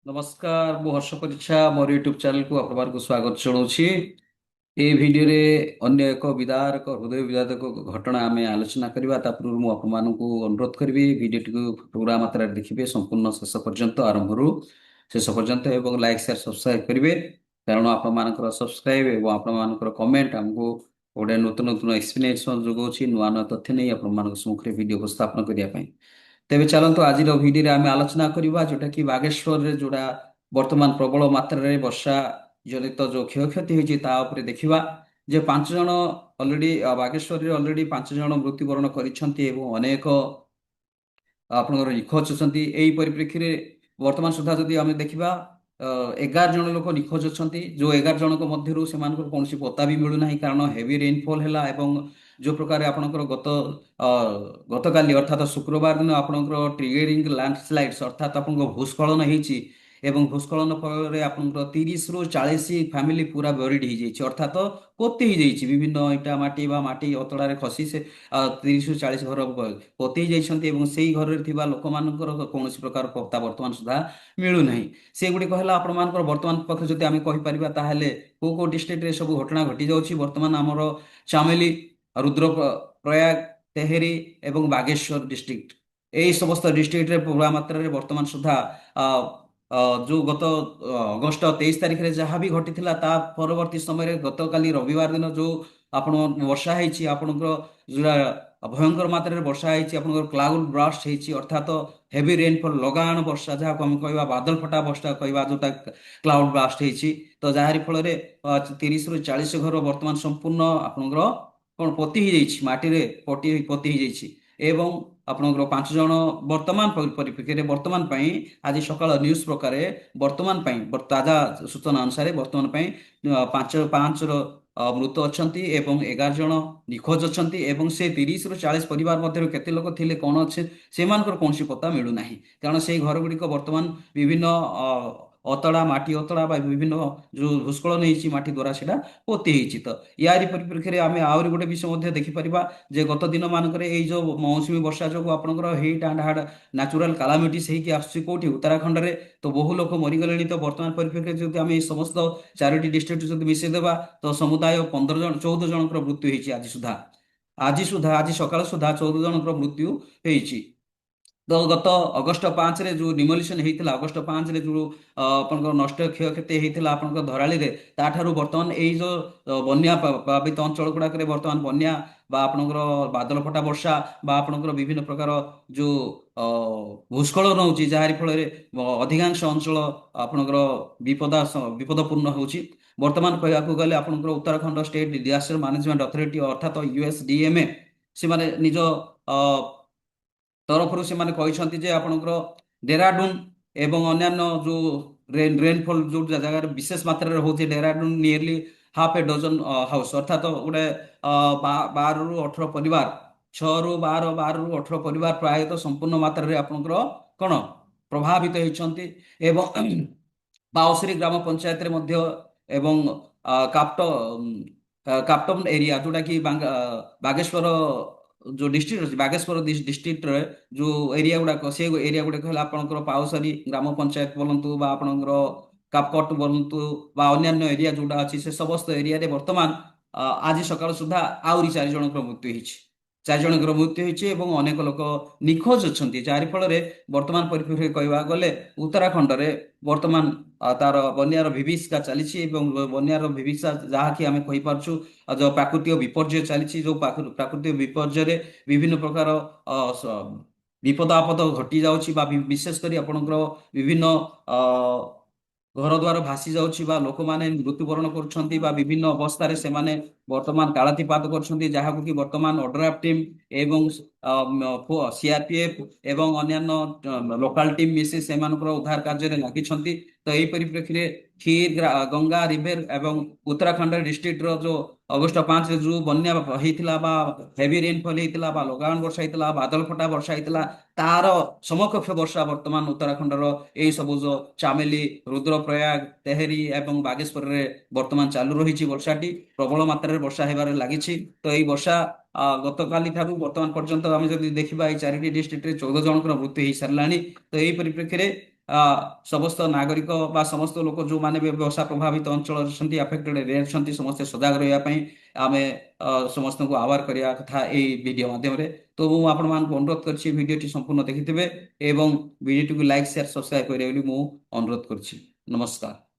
नमस्कार मु हर्ष परीक्षा मोर यूट्यूब चैनल को आपको स्वागत जनाऊँगी। ए भिडियो रे अन्य एक विदारक हृदय विदारक घटना आम आलोचना करवा पूर्व मुझे अनुरोध करी भिडियो टी पूरा मात्रा देखिए संपूर्ण शेष पर्यंत आरंभ रू शेष पर्यंत एवं लाइक शेयर सब्सक्राइब करेंगे कारण आप सब्सक्राइब और आप कमेंट आमको गोटे नूतन नूतन एक्सप्लेनेशन जोगाऊँ नुआ नुआ तथ्य नहीं आप सम्मुखें भिडियो उपस्थापन करने। तेबे चलतु आज भिडियो आम आलोचना करवा जोटा कि बागेश्वर जोड़ा वर्तमान प्रबल मात्रा वर्षा जनित जो क्षयक्षति होती देखा जे 5 जन अलरेडी बागेश्वर अलरेडी 5 जन मृत्युवरण कर अनेक आपणकर निखोज अच्छा यही परिप्रेक्षी में वर्तमान सुधा जदि आम देखा 11 जन लोक निखोज अच्छा जो 11 जन मध्य से कौन पता भी मिलूना कारण हेवी रेनफॉल है जो प्रकार आपणकर गतकाली अर्थात शुक्रवार दिन आपणकर ट्रिगरिंग लैंडस्लाइड्स अर्थात आप भूस्खलन होती एवं भूस्खलन फल आपंकर 30 ରୁ 40 फैमिली पूरा बरीड हो अर्थात पोती हो विभिन्न इटा माटी माटी अतड़े खसी से 30 ରୁ 40 घर पोती जाइए से ही घर में लोक मानकर कौन प्रकार पत्ता बर्तमान सुधा मिलूना से गुड़िक है आपण बर्तमान पक्ष जब आम कहीपर ताहले कौ डिस्ट्रिक्ट रे सब घटना घटी जाऊँगी बर्तमान आमर चामेली रुद्रप्रयाग तेहेरी एवं बागेश्वर डिस्ट्रिक्ट यही समस्त डिस्ट्रिक्ट रे पूरा मात्रा रे वर्तमान सुधा जो गत अगस्ट 23 तारिख रे जहाँ भी घटी ता परवर्ती समय गत काली रविवार दिन जो आपण वर्षा होती आपणकर जोड़ा भयंकर मात्रा रे वर्षा होती आपणकर क्लाउड ब्रास्ट होती अर्थात हेवी रेनफॉल लगाण वर्षा जहाँ को आम कह बादल फटा वर्षा कह जोटा क्लाउड ब्रास्ट होती तो जहारी फल 30 ରୁ 40 घर वर्तमान संपूर्ण आपणकर कौन पोती हो माटी पोती हो एवं आपणकर 5 जन वर्तमान परिप्रेक्षी में वर्तमान आज सकाल न्यूज प्रकार वर्तमान ताजा सूचना अनुसार वर्तमान 5 मृत अच्छा एवं 11 जन निखोज अच्छा एवं से 30 ରୁ 40 परिवार मध्य केते लोक थिले कौन अच्छे से कौन पता मिलूना कारण से घर गुड़िक वर्तमान विभिन्न अतड़ा माटी अतड़ा विभिन्न जो भूस्खलन होती माटी द्वारा से पोती होती तो यारी परिप्रेक्षी में आम आहरी गोटे विषय देखिपर जे गत दिन मानक जो मौसुमी वर्षा जो आपंकर हिट एंड हार्ड न्याचुराल कालामिटीज होगी आसुच्ची उत्तराखंड में तो बहु लोक मरीगले तो वर्तमान परिप्रेक्षी जब आम समस्त 4टी डिस्ट्रिक्ट जब मिसेदेवा तो समुदाय 15 जन 14 जन मृत्यु होती आज सकाल सुधा 14 जन मृत्यु होती तो गत अगस्ट 5 रे जो डिमोलिशन होता अगस्ट 5 रे जो अपन नष्ट क्षयक्षति होता अपन धराली रे ताठारू वर्तमान यही जो बन्या प्रभावित अंचल गुड़ाक वर्तमान बन्या आपणकर बादल फटा वर्षा आपणकर विभिन्न प्रकार जो भूस्खलन होची जहारी फल अधिकांश अंचल आपणकर विपदपूर्ण होची वर्तमान कहवाक गले आपणकर Uttarakhand state disaster management authority अर्थात यूएसडीएमए से माने निज तरफ से कहते आपणकर डेराडून एवं अन्यान्य जो रेनफॉल जो जगह विशेष मात्रा होती Dehradun nearly half a dozen house अर्थात गोटे 12 ରୁ 18 परिवार 6 ରୁ 12 12 ରୁ 18 परिवार प्रायतः संपूर्ण मात्रा आपणकर कौन प्रभावित होती एवं बाउसरी ग्राम पंचायत एवं काप्टन एरिया जोटा कि बागेश्वर जो डिस्ट्रिक्ट अच्छी बागेश्वर डिस्ट्रिक्ट रे जो एरिया गुड़ाक से एरिया गुड़ाक है आपंकर पाउसरी ग्राम पंचायत बोलतु आपणकर कापकट बोलतु अन्य एरिया जोटा अच्छी से समस्त एरिया रे वर्तमान आज सकाल सुधा आहरी 4 जन मृत्यु होती 4 जन मृत्यु होती अनेक लोक निखोज अच्छा जहारी फल वर्तमान परिप्रेक्षी कहवा गले उत्तराखंड में वर्तमान तार बन्यार विभीषिका चली बन्यार विभीषिका जहाँकि आम कहीपरछु जो प्राकृतिक विपर्य चली जो प्राकृतिक विपर्य विभिन्न प्रकार विपद आपद घटी जाऊँगी विशेषकर आपणकर विभिन्न घर द्वार भासी जाऊँगी लोक मैंने मृत्युवरण कर विभिन्न अवस्था से वर्तमान कालातीपात कर कि वर्तमान ओड्राफ टीम एवं सीआरपीएफ एवं अन्य लोकाल टीम मिसी से उद्धार कार्य लगी तो यही परिप्रेक्षी में खीर गंगा रिभर एवं उत्तराखंड डिस्ट्रिक्ट जो अगस्ट 5 जो बन्या होता हेवी रेनफॉल होता लगान वर्षा होता बादल फटा वर्षा होता तार समकक्ष वर्षा वर्तमान उत्तराखंड यही सब जो चामेली रुद्रप्रयाग तेहेरी एवं बागेश्वर में वर्तमान चालू रही वर्षाटी प्रबल मात्रा वर्षा होबार लगी तो यही वर्षा गत काली ठारू वर्तमान पर्यंत आम जब देखा 4टी डिस्ट्रिक्ट रे 14 जन मृत्यु हो सारा तो यही परिप्रेक्षी में ସମସ୍ତ ନାଗରିକ ବା ସମସ୍ତ ଲୋକ ଯେଉଁମାନେ ବି ବର୍ଷା ପ୍ରଭାବିତ ଅଞ୍ଚଳରେ ଅଛନ୍ତି ଆଫେକ୍ଟେଡ୍ ଏରିଆରେ ଅଛନ୍ତି ସମସ୍ତେ ସଜାଗ ରହିବା ପାଇଁ ଆମେ ସମସ୍ତଙ୍କୁ ଆୱାର କରିବା କଥା ଏଇ ଭିଡ଼ିଓ ମାଧ୍ୟମରେ। ତ ମୁଁ ଆପଣମାନଙ୍କୁ ଅନୁରୋଧ କରିଛି ଭିଡ଼ିଓଟି ସମ୍ପୂର୍ଣ୍ଣ ଦେଖିଥିବେ ଏବଂ ଭିଡ଼ିଓଟିକୁ ଲାଇକ୍ ସେୟାର ସବସ୍କ୍ରାଇବ କରିବେ ବୋଲି ମୁଁ ଅନୁରୋଧ କରିଛି। ନମସ୍କାର।